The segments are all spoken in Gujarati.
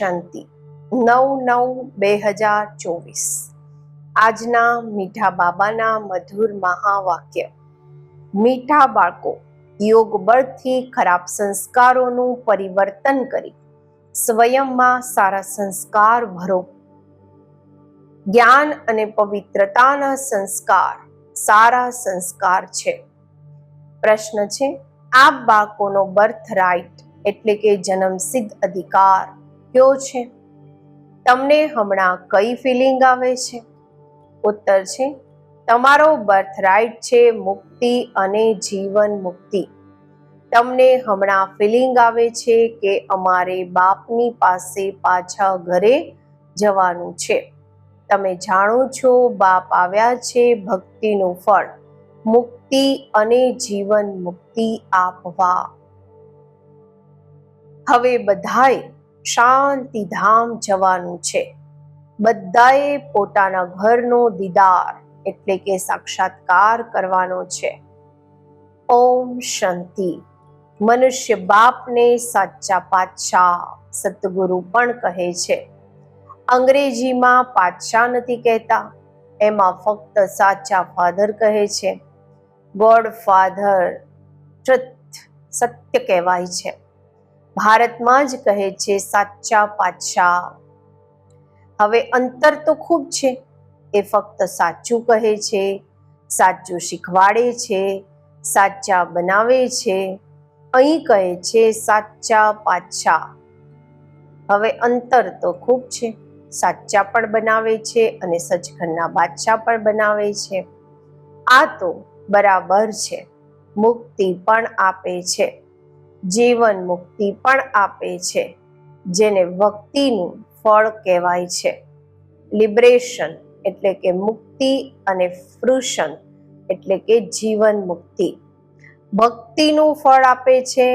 શાંતિ 9/9/2024 આજના મીઠા બાબાના મધુર મહાવાક્ય। મીઠા બાળકો, યોગ બળથી ખરાબ સંસ્કારોનું પરિવર્તન કરી સ્વયંમાં સારા સંસ્કાર ભરો। જ્ઞાન અને પવિત્રતાના સંસ્કાર સારા સંસ્કાર છે। પ્રશ્ન છે, આ બાળકોનો બર્થ રાઇટ એટલે કે જન્મસિદ્ધ અધિકાર કયો છે? તમને હમણાં કઈ ફિલિંગ આવે છે? ઉત્તર છે, તમારો બર્થ રાઇટ છે મુક્તિ અને જીવન મુક્તિ। તમને હમણાં ફિલિંગ આવે છે કે અમારે બાપની પાસે પાછા ઘરે જવાનું છે। તમે જાણો છો બાપ આવ્યા છે ભક્તિનું ફળ મુક્તિ અને જીવન મુક્તિ આપવા। હવે બધાએ શાંતિધામ જવાનું છે। બધાએ પોતાના ઘરનો દીદાર એટલે કે સાક્ષાત્કાર કરવાનો છે। ઓમ શાંતિ। મનુષ્ય બાપને સાચા પાતશાહ સતગુરુ પણ કહે છે। અંગ્રેજીમાં પાતશાહ નથી કહેતા, એમાં ફક્ત સાચા ફાધર કહે છે। ગોડ ફાધર ટ્રુથ સત્ય કહેવાય છે। ભારતમાં જ કહે છે સાચા પાતશાહ। હવે અંતર તો ખૂબ છે, એ ફક્ત સાચું કહે છે, સાચું શીખવાડે છે, સાચા બનાવે છે। અહીં કહે છે સાચા પાતશાહ। હવે અંતર તો ખૂબ છે, સાચા પણ બનાવે છે અને સચખંડના બાદશાહ પણ બનાવે છે। આ તો બરાબર છે। મુક્તિ પણ આપે છે, જીવન મુક્તિ પણ આપે છે, જેને ભક્તિનું ફળ કહેવાય છે। લિબરેશન એટલે કે મુક્તિ અને ફ્રુશન એટલે કે જીવન મુક્તિ। ભક્તિનું ફળ આપે છે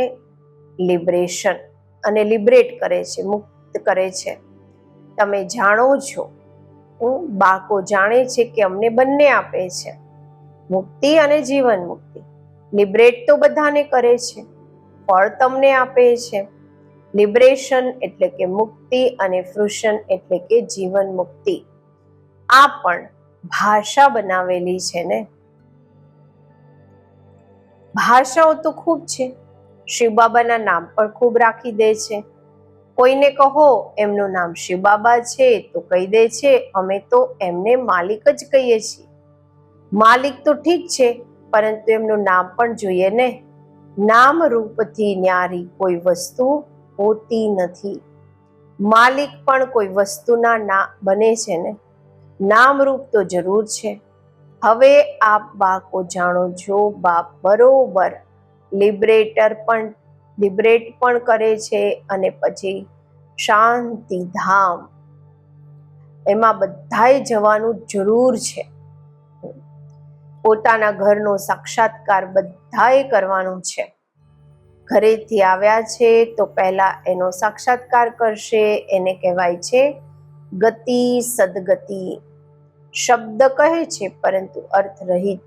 લિબરેશન અને લિબરેટ કરે છે, મુક્ત કરે છે। તમે જાણો છો, બાળકો જાણે છે કે અમને બંને આપે છે, મુક્તિ અને જીવન મુક્તિ। લિબરેટ તો બધાને કરે છે, ફળ તમને આપે છે। લિબરેશન એટલે કે મુક્તિ અને ફ્રુશન એટલે કે જીવન મુક્તિ। આ પણ ભાષા બનાવેલી છે ને। ભાષાઓ તો ખૂબ છે, શિવ બાબાના નામ પણ ખૂબ રાખી દે છે। કોઈને કહો એમનું નામ શિવ બાબા છે તો કહી દે છે અમે તો એમને માલિક જ કહીએ છીએ। માલિક તો ઠીક છે, પરંતુ એમનું નામ પણ જોઈએ ને। નામ રૂપથી ન્યારી કોઈ વસ્તુ હોતી નથી। માલિક પણ કોઈ વસ્તુના ના બને છે ને, નામ રૂપ તો જરૂર છે। હવે આપ બાળકો જાણો છો બાપ બરોબર લિબરેટ પણ કરે છે અને પછી શાંતિધામ એમાં બધાએ જવાનું જરૂર છે। પોતાના ઘરનો સાક્ષાત્કાર બધાએ કરવાનો છે। ઘરેથી આવ્યા છે તો પહેલા એનો સાક્ષાત્કાર કરશે, એને કહેવાય છે ગતિ સદગતિ। શબ્દ કહે છે પરંતુ અર્થ રહિત।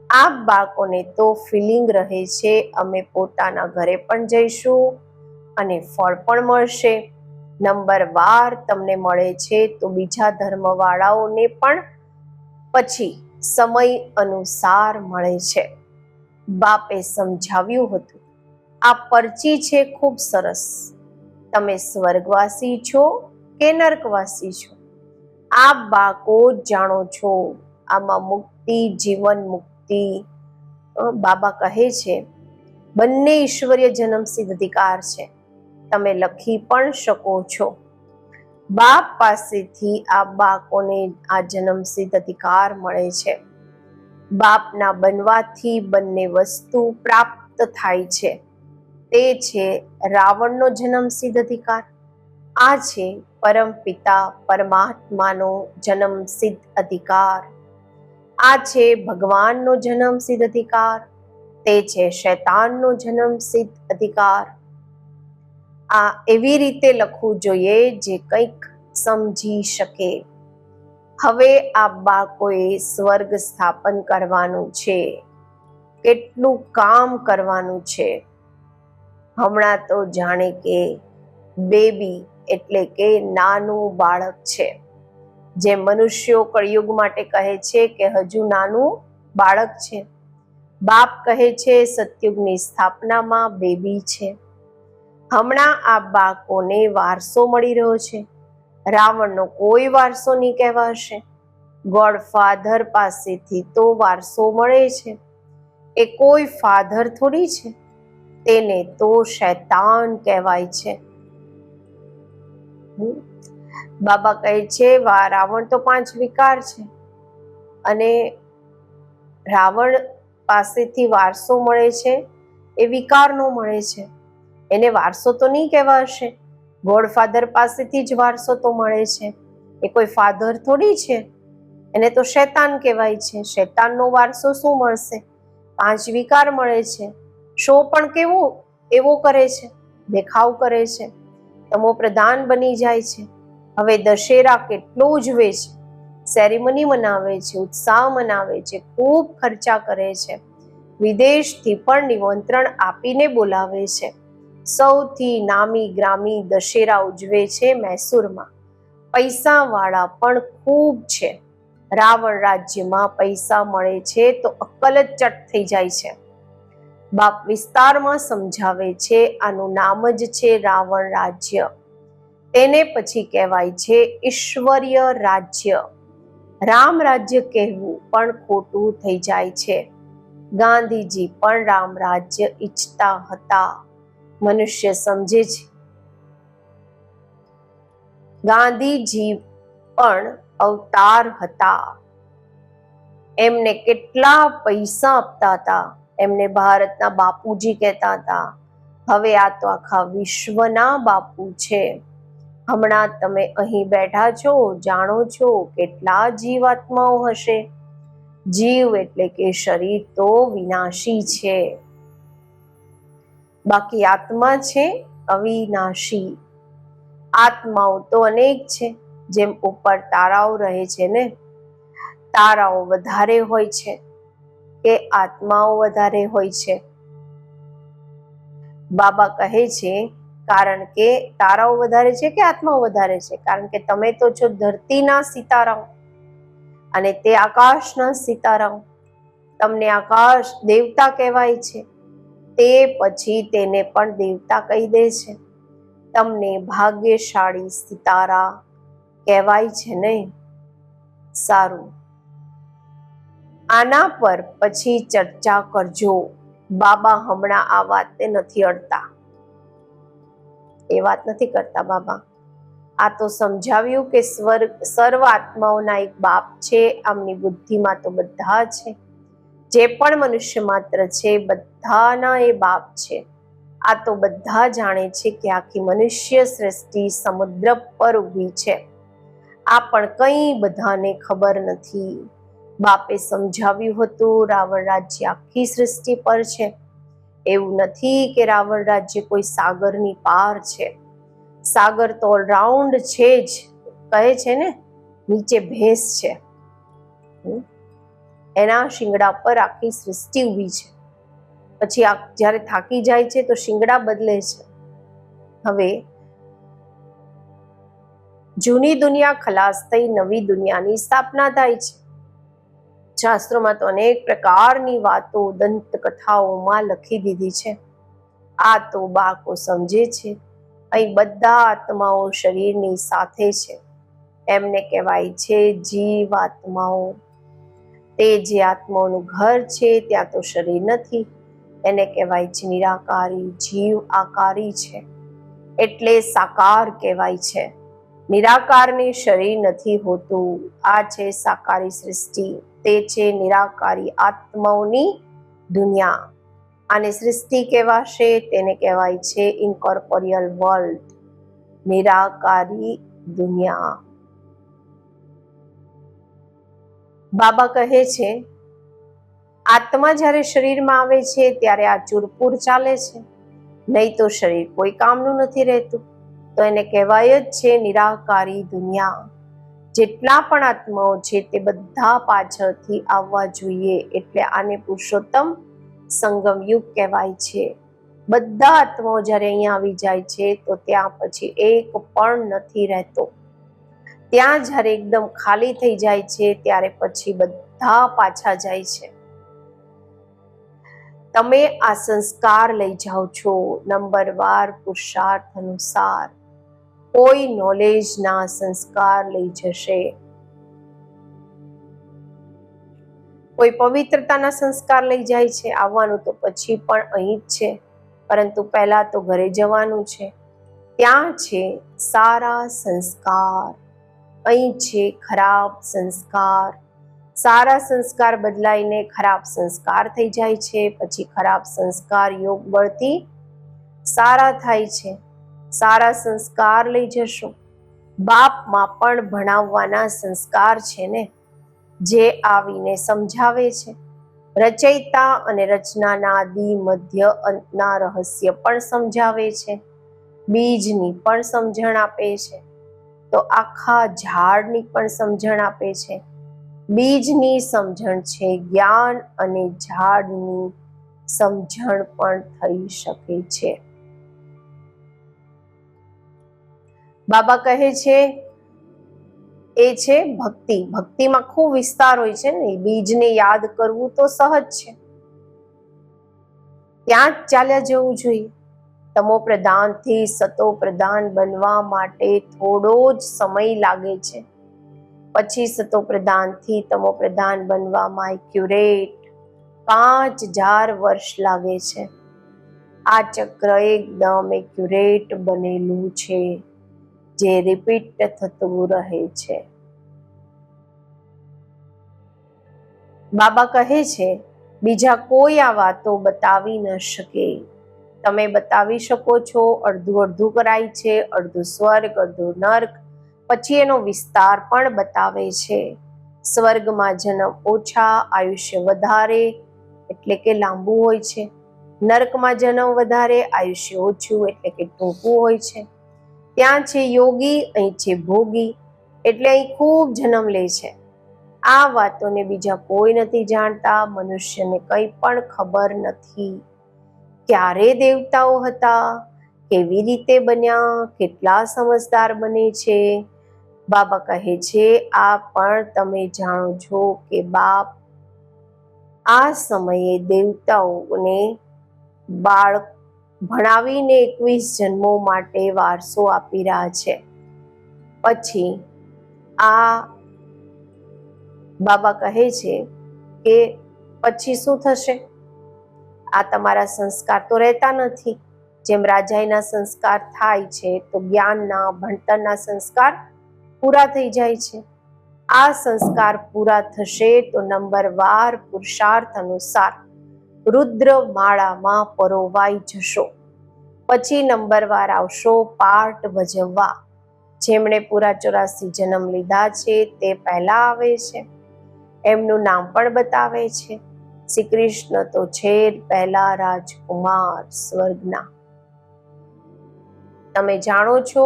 આ બાળકોને તો ફિલિંગ રહે છે અમે પોતાના ઘરે પણ જઈશું અને ફળ પણ મળશે। નંબર વાર તમને મળે છે તો બીજા ધર્મવાળાઓને પણ પછી સમય અનુસાર મળે છે। બાપે સમજાવ્યું હતું, આ પરચી છે ખૂબ સરસ, તમે સ્વર્ગવાસી છો કે નરકવાસી છો? આ બાળકો જાણો છો, આમાં મુક્તિ જીવન મુક્તિ। બાબા કહે છે બંને ઈશ્વરીય જન્મસિદ્ધ અધિકાર છે, તમે લખી પણ શકો છો। બાપ પાસેથી આ બાળકોને આ જન્મસિદ્ધ અધિકાર મળે છે। બાપના બનવાથી બંને વસ્તુ પ્રાપ્ત થાય છે। તે છે રાવણનો જન્મસિદ્ધ અધિકાર, આ છે પરમપિતા પરમાત્માનો જન્મસિદ્ધ અધિકાર। આ છે ભગવાનનો જન્મસિદ્ધ અધિકાર, તે છે શૈતાનનો જન્મસિદ્ધ અધિકાર। આ એવી રીતે લખવું જોઈએ જે કંઈક સમજી શકે। હવે આ બાળકોએ સ્વર્ગ સ્થાપન કરવાનું છે, કેટલું કામ કરવાનું છે। હમણાં તો જાણે કે બેબી એટલે કે નાનું બાળક છે. જે મનુષ્યો કળિયુગ માટે કહે છે કે હજુ નાનું બાળક છે. બાપ કહે છે સતયુગની સ્થાપનામાં બેબી છે. હમણાં આ બાળકોને વારસો મળી રહ્યો છે. રાવણનો કોઈ વારસો નહીં કહેવાશે. ગોડફાધર પાસેથી તો વારસો મળે છે. એ કોઈ ફાધર થોડી છે. તેને તો શૈતાન કહેવાય છે. બાબા કહે છે રાવણ તો 5 વિકાર છે અને રાવણ પાસેથી વારસો મળે છે એ વિકારનો મળે છે. એને વારસો તો નહીં કહેવાશે. ગોડફાધર પાસેથી જ વારસો તો મળે છે. એ કોઈ ફાધર થોડી છે. એને તો શૈતાન કહેવાય છે. શૈતાનનો વારસો શું મળશે? 5 વિકાર મળે છે. શો પણ કેવો એવો કરે છે, દેખાવ કરે છે, તમો પ્રધાન બની જાય છે. હવે દશેરા કેટલો ઉજવે છે, સેરેમની મનાવે છે, ઉત્સાહ મનાવે છે, ખૂબ ખર્ચા કરે છે, વિદેશથી પણ નિમંત્રણ આપીને બોલાવે છે. સૌથી નામી ગ્રામી દશેરા ઉજવે છે મૈસૂરમાં. પૈસાવાળા પણ ખૂબ છે. રાવણ રાજ્યમાં પૈસા મળે છે તો અક્કલ જ ચટ થઈ જાય છે. બાપ વિસ્તારમાં સમજાવે છે આનું નામ જ છે રાવણ રાજ્ય. તેને પછી કહેવાય છે ઈશ્વરીય રાજ્ય. રામ રાજ્ય કહેવું પણ ખોટું થઈ જાય છે. ગાંધીજી પણ રામ રાજ્ય ઈચ્છતા હતા. મનુષ્ય સમજે છે. ગાંધીજી પણ અવતાર હતા. એમને કેટલા પૈસા આપતા હતા. એમને ભારતના બાપુજી કહેતા હતા. હવે આ તો આખા વિશ્વના બાપુ છે. હમણાં તમે અહીં બેઠા છો, જાણો છો કેટલા જીવાત્માઓ હશે. જીવ એટલે કે શરીર તો વિનાશી છે, બાકી આત્મા છે અવિનાશી. આત્માઓ તો અનેક છે. જેમ ઉપર તારાઓ રહે છે ને, તારાઓ વધારે હોય છે કે આત્માઓ વધારે હોય છે? બાબા કહે છે કારણ કે તારાઓ વધારે છે કે આત્માઓ વધારે છે? કારણ કે તમે તો છો ધરતીના સિતારાઓ અને તે આકાશના સિતારાઓ. તમને આકાશ દેવતા કહેવાય છે, તે પછી તેને પણ દેવતા કહી દે છે. તમને ભાગ્યશાળી સિતારા કહેવાય છે નહીં? સારું, આના પર પછી ચર્ચા કરજો. બાબા હમણાં આ વાતને નથી અડતા. એ વાત નથી કરતા બાબા. આ તો સમજાવ્યું કે સર્વ આત્માઓના એક બાપ છે. આમની બુદ્ધિમાં તો બધા છે. જે પણ મનુષ્ય માત્ર છે બધાના એ બાપ છે. આ તો બધા જાણે છે કે આખી મનુષ્ય સૃષ્ટિ સમુદ્ર પર ઊભી છે. આ પણ કંઈ બધાને ખબર નથી. બાપે સમજાવ્યું હતું રાવણ રાજ્ય આખી સૃષ્ટિ પર છે. એવું નથી કે રાવણ રાજ્ય કોઈ સાગરની પાર છે. સાગર તો ઓલરાઉન્ડ છે જ. કહે છે ને, નીચે ભેંસ છે, એના શિંગડા પર આખી સૃષ્ટિ ઊભી છે. પછી જ્યારે થાકી જાય છે તો શિંગડા બદલે છે. હવે જૂની દુનિયા ખલાસ થઈ નવી દુનિયાની સ્થાપના થાય છે. શાસ્ત્રોમાં તો અનેક પ્રકારની વાતો દંતકથાઓમાં લખી દીધી છે. આ તો બાળકો સમજે છે. અહીં બધા આત્માઓ શરીરની સાથે છે. એમને કહેવાય છે જીવાત્માઓ. તે જે આત્માઓનું ઘર છે ત્યાં તો શરીર નથી. એને કહેવાય છે નિરાકારી. જીવ આકારી છે એટલે સાકાર કહેવાય છે. નિરાકારને શરીર નથી હોતું. આ છે સાકારી સૃષ્ટિ. તે છે નિરાકારી આત્માઓની દુનિયા. આને સૃષ્ટિ કહેવાશે. તેને કહેવાય છે ઇન્કોર્પોરિયલ વર્લ્ડ, નિરાકારી દુનિયા. બાબા કહે છે આત્મા જ્યારે શરીરમાં આવે છે ત્યારે આ ચૂરપૂર ચાલે છે, નહીં તો શરીર કોઈ કામનું નથી રહેતું. તો એને કહેવાય જ છે નિરાકારી દુનિયા. જેટલા પણ આત્માઓ છે તે બધા પાછળથી આવવા જોઈએ. એટલે આને પુરુષોત્તમ સંગમ યુગ કહેવાય છે. બધા આત્માઓ જ્યારે અહીંયા આવી જાય છે તો ત્યાં પછી એક પણ નથી રહેતો. ત્યાં જ્યારે એકદમ ખાલી થઈ જાય છે ત્યારે પછી બધા પાછા જાય છે. તમે આ સંસ્કાર લઈ જાઓ છો નંબરવાર પુરુષાર્થ અનુસાર. કોઈ નોલેજના સંસ્કાર લઈ જશે, કોઈ પવિત્રતાના સંસ્કાર લઈ જાય છે. આવવાનું તો પછી પણ અહીં જ છે, પરંતુ પહેલા તો ઘરે જવાનું છે. ત્યાં છે સારા સંસ્કાર, અહીં છે ખરાબ સંસ્કાર. સારા સંસ્કાર બદલાઈને ખરાબ સંસ્કાર થઈ જાય છે, પછી ખરાબ સંસ્કાર યોગ બળથી સારા થાય છે. સારા સંસ્કાર લઈ જશો. બાપમાં પણ ભણાવવાના સંસ્કાર છે ને, જે આવીને સમજાવે છે. રચયિતા અને રચનાના આદિ મધ્ય અંતના રહસ્ય પણ સમજાવે છે. બીજની પણ સમજણ આપે છે, તો આખા ઝાડની પણ સમજણ આપે છે. બીજની સમજણ છે જ્ઞાન, અને ઝાડની સમજણ પણ થઈ શકે છે. બાબા કહે છે એ છે ભક્તિ. ભક્તિમાં ખૂબ વિસ્તાર હોય છે ને. બીજને યાદ કરવું તો સહજ છે, ત્યાં જ ચાલ્યા જવું જોઈએ. તમો પ્રધાનથી સતો પ્રધાન બનવા માટે થોડો જ સમય લાગે છે. પછી સતો પ્રધાનથી તમો પ્રધાન બનવામાં એક્યુરેટ 5000 વર્ષ લાગે છે. આ ચક્ર એકદમ એક્યુરેટ બનેલું છે, જે રિપીટ થતું રહે છે. બાબા કહે છે બીજા કોઈ આ વાતો બતાવી ન શકે. તમે બતાવી શકો છો. અડધું અડધું કરાય છે, અડધું સ્વર્ગ, અડધું નર્ક. પછી એનો વિસ્તાર પણ બતાવે છે. સ્વર્ગમાં જન્મ ઓછા, આયુષ્ય વધારે, એટલે કે લાંબુ હોય છે. નર્કમાં જન્મ વધારે, આયુષ્ય ઓછું, એટલે કે ટૂંકું હોય છે. ત્યાં છે યોગી, અહીં છે ભોગી, એટલે અહીં ખૂબ જન્મ લે છે. આ વાતોને બીજા કોઈ નથી જાણતા. મનુષ્યને કંઈ પણ ખબર નથી. ક્યારે દેવતાઓ હતા, કેવી રીતે બન્યા, કેટલા સમજદાર બને છે. બાબા કહે છે આ પણ તમે જાણો છો કે બાપ આ સમયે દેવતાઓને બાળક ભણાવીને 21 જન્મો માટે વારસો આપી રહ્યા છે. પછી આ બાબા કહે છે કે પછી શું થશે? આ તમારા સંસ્કાર તો રહેતા નથી. જેમ રાજાઈના સંસ્કાર થાય છે તો જ્ઞાનના, ભણતરના સંસ્કાર પૂરા થઈ જાય છે. આ સંસ્કાર પૂરા થશે તો નંબરવાર પુરુષાર્થ અનુસાર રુદ્ર માળામાં પરોવાઈ જશો. પછી નંબરવાર આવશો પાઠ ભજવવા. જેમણે પૂરા 84 જન્મ લીધા છે તે પહેલા આવે છે. એમનું નામ પણ બતાવે છે. શ્રી કૃષ્ણ તો છે પહેલા રાજકુમાર સ્વર્ગના. તમે જાણો છો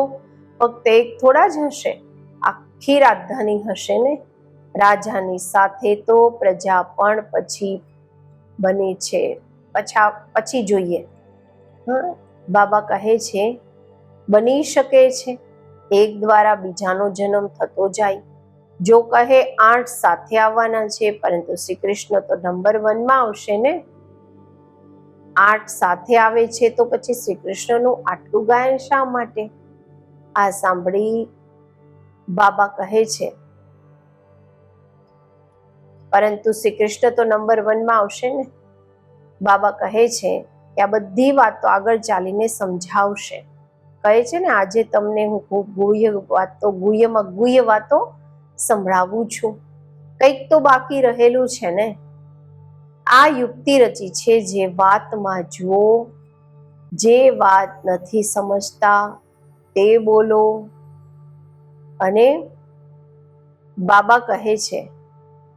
ફક્ત એક થોડા જ હશે, આખી રાજધાની હશે ને. રાજાની સાથે તો પ્રજા પણ પછી બને છે. પછી જોઈએ. બાબા કહે છે બની શકે છે એક દ્વારા બીજાનો જન્મ થતો જાય. જો કહે 8 સાથે આવવાના છે, પરંતુ શ્રી કૃષ્ણ તો નંબર 1 માં આવશે ને. 8 સાથે આવે છે તો પછી શ્રી કૃષ્ણનું આટલું ગાયન શા માટે? આ સાંભળી બાબા કહે છે પરંતુ શ્રી કૃષ્ણ તો નંબર 1 માં આવશે ને. બાબા કહે છે કે આ બધી વાતો આગળ ચાલીને સમજાવશે. કહે છે ને આજે તમને હું ખૂબ ગુહ્યમાં ગુહ્ય વાતો સંભળાવું છું. કંઈક તો બાકી રહેલું છે ને. આ યુક્તિ રચી છે. જે વાતમાં જુઓ, જે વાત નથી સમજતા તે બોલો. અને બાબા કહે છે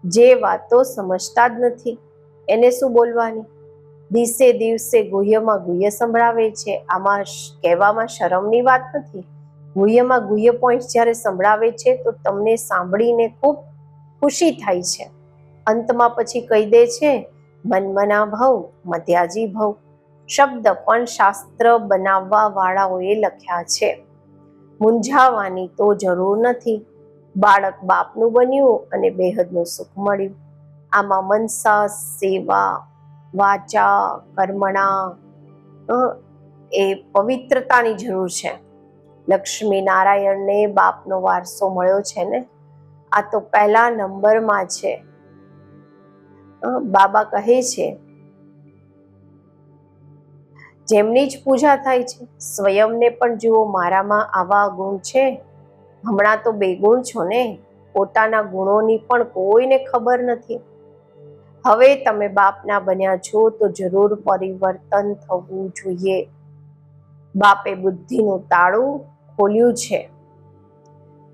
જે વાતો સમજતા જ નથી એને શું બોલવાની? દિવસે દિવસે ગુહ્યમાં ગુહ્ય સંભળાવે છે. આમાં કહેવામાં શરમની વાત નથી. ગુહ્યમાં ગુહ્ય પોઈન્ટ જ્યારે સંભળાવે છે તો તમને સાંભળીને ખૂબ ખુશી થાય છે. અંતમાં પછી કહી દે છે મનમના ભવ મધ્યાજી ભવ. શબ્દ પણ શાસ્ત્ર બનાવવા વાળાઓએ લખ્યા છે. મૂંઝાવાની તો જરૂર નથી. બાળક બાપનું બન્યું અને બેહદનું સુખ મળ્યું. આમાં મનસા સેવા વાચા કર્મણા એ પવિત્રતાની જરૂર છે. લક્ષ્મી નારાયણને બાપનો વારસો મળ્યો છે ને, આ તો પહેલા નંબરમાં છે. બાબા કહે છે જેમની જ પૂજા થાય છે, સ્વયંને પણ જુઓ, મારામાં આવા ગુણ છે. હમણાં તો બેગુણ છો ને, પોતાના ગુણોની પણ કોઈને ખબર નથી. હવે તમે બાપના બન્યા છો તો જરૂર પરિવર્તન થવું જોઈએ. બાપે બુદ્ધિનું તાળું ખોલ્યું છે.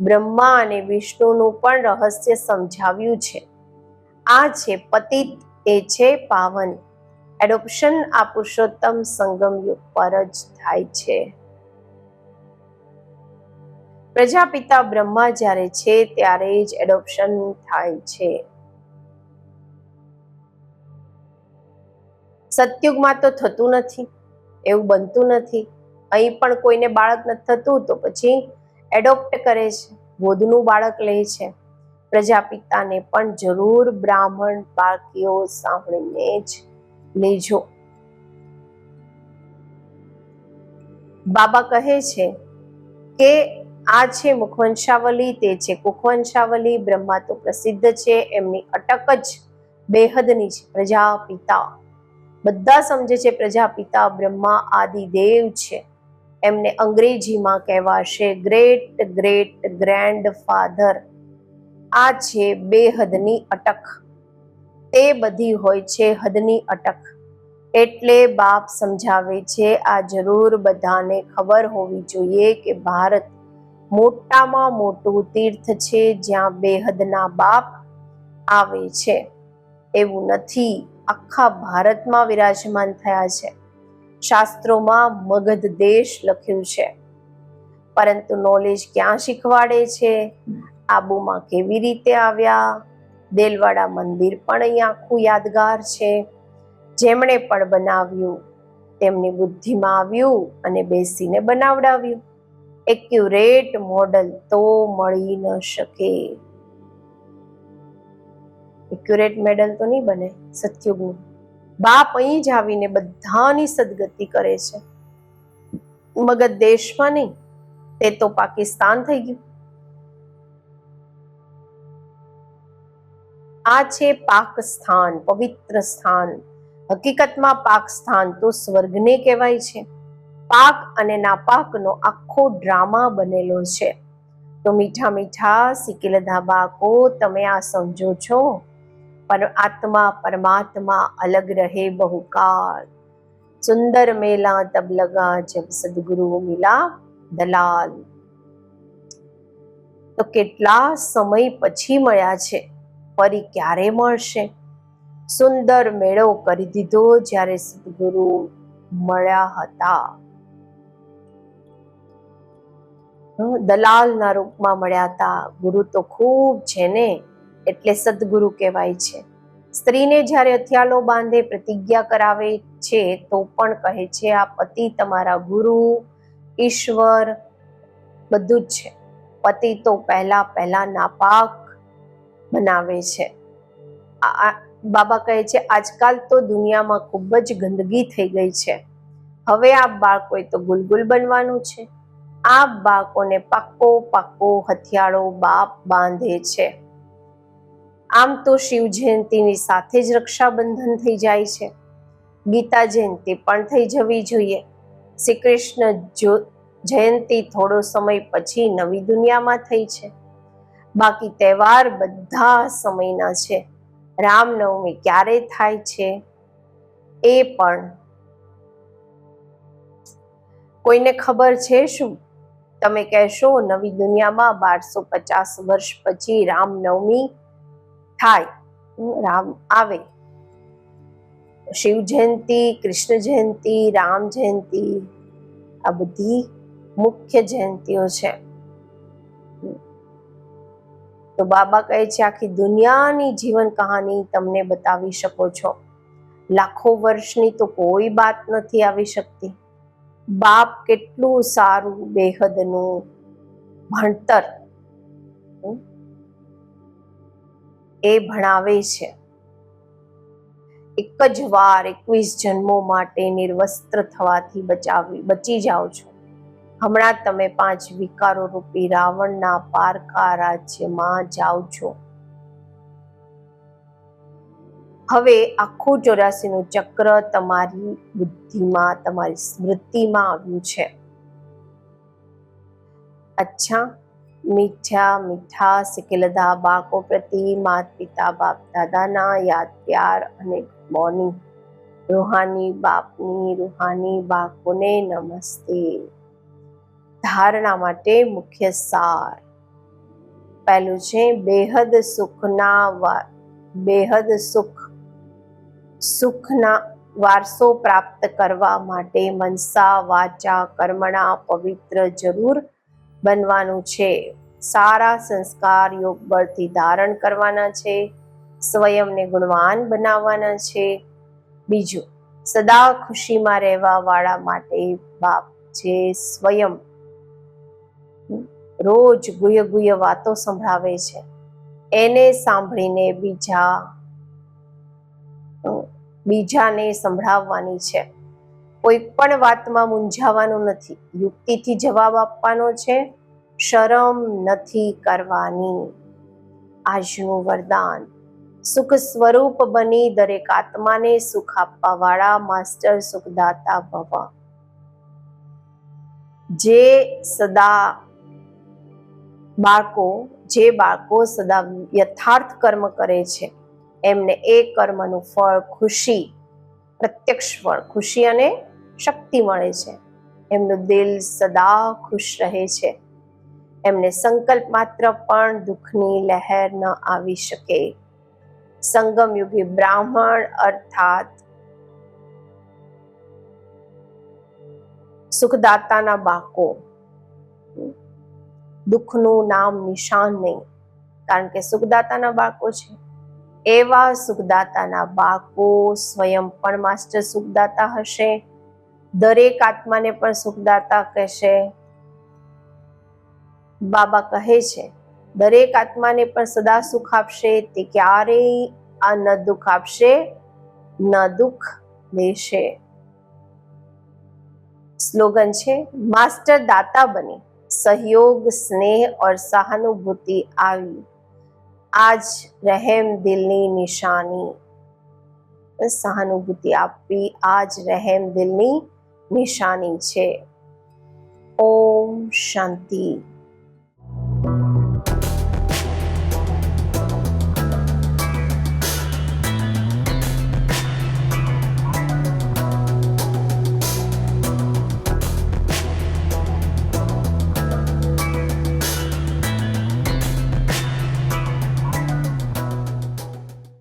બ્રહ્મા અને વિષ્ણુનું પણ રહસ્ય સમજાવ્યું છે. આ છે પતિત, એ છે પાવન. એડોપ્શન આ પુરુષોત્તમ સંગમ યુગ પર જ થાય છે. પ્રજાપિતા બ્રહ્મા જ્યારે છે ત્યારે જ એડોપ્શન થાય છે. સતયુગમાં તો થતું નથી, એવું બનતું નથી. અહીં પણ કોઈને બાળક નથી થતું તો પછી એડોપ્ટ કરે છે, ગોદનું બાળક લે છે. પ્રજાપિતાને પણ જરૂર બ્રાહ્મણ બાળકીઓ સાંભળીને જ લેજો. બાબા કહે છે કે આ છે મુખવંશાવલી, તે છે કુખવંશાવલી. બ્રહ્મા તો પ્રસિદ્ધ છે, એમની અટક જ બેહદની છે. પ્રજાપિતા બધા સમજે છે, પ્રજાપિતા બ્રહ્મા આદિદેવ છે. એમને અંગ્રેજીમાં કહેવાશે ગ્રેટ ગ્રેટ ગ્રેન્ડ ફાધર. આ છે બેહદની અટક. તે બધી હોય છે હદની અટક. એટલે બાપ સમજાવે છે આ જરૂર બધાને ખબર હોવી જોઈએ કે ભારત મોટામાં મોટું તીર્થ છે જ્યાં બેહદના બાપ આવે છે. એવું નથી, આખા ભારતમાં વિરાજમાન થયા છે. શાસ્ત્રોમાં મગધ દેશ લખ્યું છે, પરંતુ નોલેજ ક્યાં શીખવાડે છે? આબુમાં કેવી રીતે આવ્યા? દેલવાડા મંદિર પણ અહીં આખું યાદગાર છે. જેમણે પણ બનાવ્યું તેમની બુદ્ધિમાં આવ્યું અને બેસીને બનાવડાવ્યું. એક્યુરેટ મોડલ તો મળી ન શકે. એક્યુરેટ મેડલ તો નહીં બને સતયુગનું. બાપ અહીં જ આવીને બધાની સદગતિ કરે છે. મગધ દેશમાં નહીં, તે તો પાકિસ્તાન થઈ ગયું. આ છે પાક સ્થાન, પવિત્ર સ્થાન. હકીકતમાં પાક સ્થાન તો સ્વર્ગને કહેવાય છે. પાક અને નાપાકનો આખો ડ્રામા બનેલો છે. તો મીઠા મીઠા સિકિલધા બાકો, તમે આ સમજો છો? પર આત્મા પરમાત્મા અલગ રહે બહુકાળ. સુંદર મેલા તબ લગા જબ સદગુરુ મિલા દલાલ. તો કેટલા સમય પછી મળ્યા છે, ફરી ક્યારે મળશે? સુંદર મેળો કરી દીધો જ્યારે સદગુરુ મળ્યા હતા. દલાલના રૂપમાં મળ્યા હતા. ગુરુ તો ખૂબ છે ને, એટલે સદગુરુ કહેવાય છે. સ્ત્રીને જ્યારે હથિયાલો બાંધે પ્રતિજ્ઞા કરાવે છે તો પણ કહે છે આ પતિ તમારા ગુરુ ઈશ્વર બધું જ છે. પતિ તો પહેલા નાપાક બનાવે છે. બાબા કહે છે આજકાલ તો દુનિયામાં ખૂબ જ ગંદકી થઈ ગઈ છે. હવે આ બાળકોએ તો ગુલગુલ બનવાનું છે. આ બાળકોને પાક્કો હથિયાળો બાપ બાંધે છે. આમ તો શિવ જયંતીની સાથે જ રક્ષાબંધન થઈ જાય છે. ગીતા જયંતી પણ થઈ જવી જોઈએ. શ્રી કૃષ્ણ જયંતી થોડો સમય પછી નવી દુનિયામાં થઈ છે. બાકી તહેવાર બધા સમયના છે. રામનવમી ક્યારે થાય છે એ પણ કોઈને ખબર છે શું? તમે કહેશો નવી દુનિયામાં 1250 વર્ષ પછી રામનવમી થાય, રામ આવે. શિવ જયંતી, કૃષ્ણ જયંતી, રામ જયંતી આ બધી મુખ્ય જયંતીઓ છે. તો બાબા કહે છે આખી દુનિયાની જીવન કહાની તમને બતાવી શકો છો. લાખો વર્ષની તો કોઈ બાત નથી આવી શકતી. બાપ કેટલું સારું બેહદનું ભણતર એ ભણાવે છે. એક જ વાર 21 જન્મો માટે નિર્વસ્ત્ર થવાથી બચી જાઓ છો. હમણાં તમે 5 વિકારો રૂપી રાવણના પારકા રાજ્યમાં જાઓ છો. હવે આખું 84નું ચક્ર તમારી બુદ્ધિમાં, તમારી સ્મૃતિમાં આવ્યું છે. અચ્છા, મીઠા મીઠા સિકેલદા બાળકો પ્રતિ માત પિતા બાપ દાદાના યાદ પ્યાર અને ગુડ મોર્નિંગ. રૂહાની બાપની રૂહાની બાળકોને નમસ્તે. ધારણા માટે મુખ્ય સાર. પહેલું છે બેહદ સુખના વારસો પ્રાપ્ત કરવા માટે મનસા વાચા કર્મણા પવિત્ર જરૂર બનવાનું છે. સારા સંસ્કાર યોગ બળથી ધારણ કરવાના છે. સ્વયંને ગુણવાન બનાવવાના છે. બીજું, સદા ખુશીમાં રહેવા વાળા માટે બાપ જે સ્વયં રોજ ગુહ્ય વાતો સંભળાવે છે એને સાંભળીને બીજાને સંભળાવવાની છે. કોઈ પણ વાતમાં મૂંઝાવાનું નથી. યુક્તિથી જવાબ આપવાનો છે. શરમ નથી કરવાની. આજનું વરદાન, સુખ સ્વરૂપ બની દરેક આત્માને સુખ આપવા વાળા માસ્ટર સુખદાતા ભવ. જે બાળકો સદા યથાર્થ કર્મ કરે છે એમને એ કર્મનું ફળ ખુશી, પ્રત્યક્ષ ફળ ખુશી અને શક્તિ મળે છે. એમનું દિલ સદા ખુશ રહે છે. એમને સંકલ્પ માત્ર પણ દુઃખની લહેર ન આવી શકે. સંગમયુગી બ્રાહ્મણ અર્થાત સુખદાતાના બાળકો દુઃખનું નામ નિશાન નહીં, કારણ કે સુખદાતાના બાળકો છે. એવા સુખદાતાના બાળકો સ્વયં પણ માસ્ટર સુખદાતા હશે. દરેક આત્માને પણ સુખદાતા કહેશે. બાબા કહે છે દરેક આત્માને પણ સદા સુખ આપશે. તે ક્યારેય ન દુઃખ આપશે, ન દુઃખ દેશે. સ્લોગન છે, માસ્ટર દાતા બને, सहयोग स्नेह और सहानुभूति આવી આજ રહેમ દિલની નિશાની. સહાનુભૂતિ આપવી આજ રહેમ દિલની નિશાની છે. ઓમ શાંતિ.